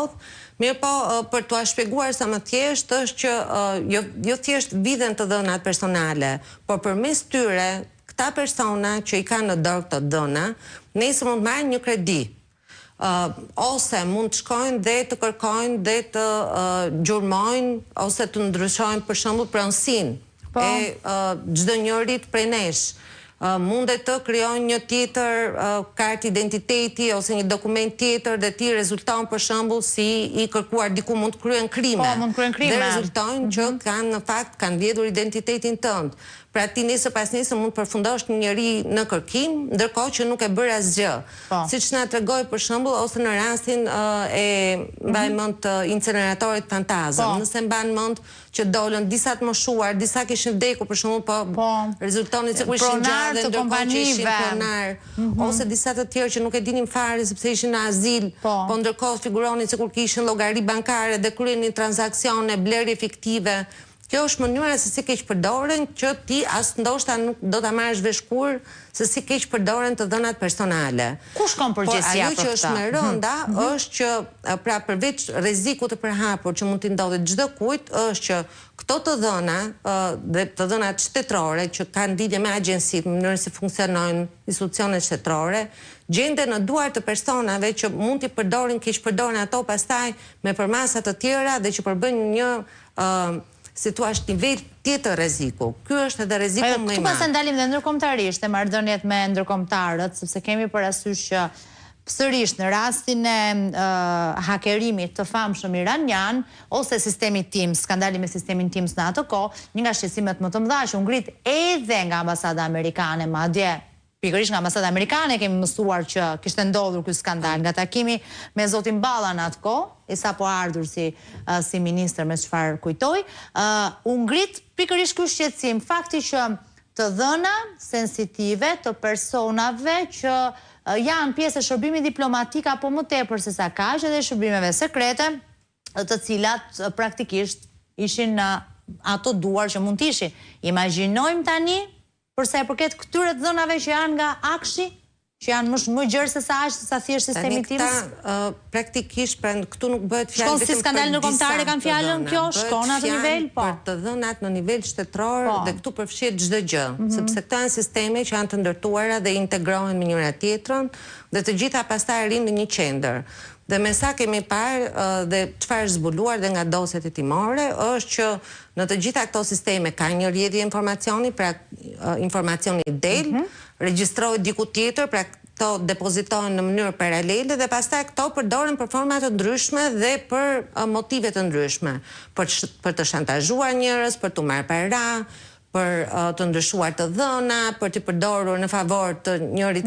ndodh. Mirë po, për t'ua shpjeguar sa më thjesht, është që jo thjesht viden të dhënat personale, por përmes tyre, këta persona që i kanë në dorë këto dhëna, nesër mund të marrin një kredi. Ose mund të shkojnë dhe të kërkojnë dhe të gjurmojnë ose të ndryshojnë për shembull pronësinë e çdo njërit prej nesh. Mundet të krijojnë një tjetër kartë identiteti ose një dokument tjetër dhe ti rezulton për shembull si i kërkuar diku mund të kryen krime. Dhe rezultojnë që kanë në fakt kanë vjedhur identitetin tënd. Pra ti nesër pas nesër mund të përfundosh një njeri në kërkim, ndërkohë që nuk e bër asgjë. Siç na tregoi për shembull ose në rastin e mbaj mend të incineratorit Fantazëm. Nëse mban mend që dolën disa të moshuar, disa kishin vdekur për shembull, po rezultonin se ishin gjallë ndërkohë që ishin pronar, ose disa të tjerë që nuk e dinin fare sepse ishin në azil, po ndërkohë figuronin se kur kishin llogari bankare dhe kryenin transaksione, blerje fiktive. Kjo është mënyra se si keq përdoren që ti as ndoshta nuk do ta marrësh vesh kur se si keq përdoren të dhënat personale. Ku shkon përgjegjësia për këtë? Ajo që është më rënda është që pra përveç rrezikut të përhapur që mund t'i ndodhet çdo kujt, është që këto të dhëna dhe të dhënat shtetërore që kanë lidhje me agjencitë, në mënyrën se funksionojnë institucionet shtetërore, gjenden në duar të personave që mund t'i përdorin, keq përdoren ato pastaj me përmasa të tjera dhe që përbëjnë një si thua nivel tjetër rreziku. Ky është edhe rreziku më i madh. Këtu pas ndalim dhe ndërkombëtarisht e marrëdhëniet me ndërkombëtarët, sepse kemi parasysh që sërish në rastin e hakerimit të famshëm iranian ose sistemi Teams, skandali me sistemin Teams në atë kohë, një nga shqetësimet më të mëdha që u ngrit edhe nga ambasada amerikane, madje pikërisht nga ambasada amerikane kemi mësuar që kishte ndodhur ky skandal nga takimi me zotin Balla në atë kohë, i sapo ardhur si ministër me çfarë kujtoj, u ngrit pikërisht ky shqetësim, fakti që të dhëna sensitive të personave që janë pjesë e shërbimit diplomatik apo më tepër se sa kaq edhe shërbimeve sekrete, të cilat praktikisht ishin në ato duar që mund të ishin. Imagjinojmë tani përsa e përket këtyre të dhënave që janë nga akshi, që janë më gjerë se sa aq, se sa thjesht sistemi Teams. Praktikisht këtu nuk bëhet fjalë vetëm si skandal ndërkombëtar kanë fjalën kjo, shkon në atë nivel, po. Për të dhënat në nivel shtetëror dhe këtu përfshihet çdo gjë, sepse këto janë sisteme që janë të ndërtuara dhe integrohen me njëra tjetrën dhe të gjitha pastaj rrinë në një qendër. Dhe me sa kemi parë dhe çfarë zbuluar dhe nga dosjet hetimore është që në të gjitha këto sisteme ka një rrjedhje informacioni, pra informacioni del, regjistrohet diku tjetër, pra këto depozitohen në mënyrë paralele dhe pastaj këto përdoren për forma të ndryshme dhe për motive të ndryshme, për të shantazhuar njerëz, për të marrë para, për të ndryshuar të dhëna, për të përdorur në favor të njërit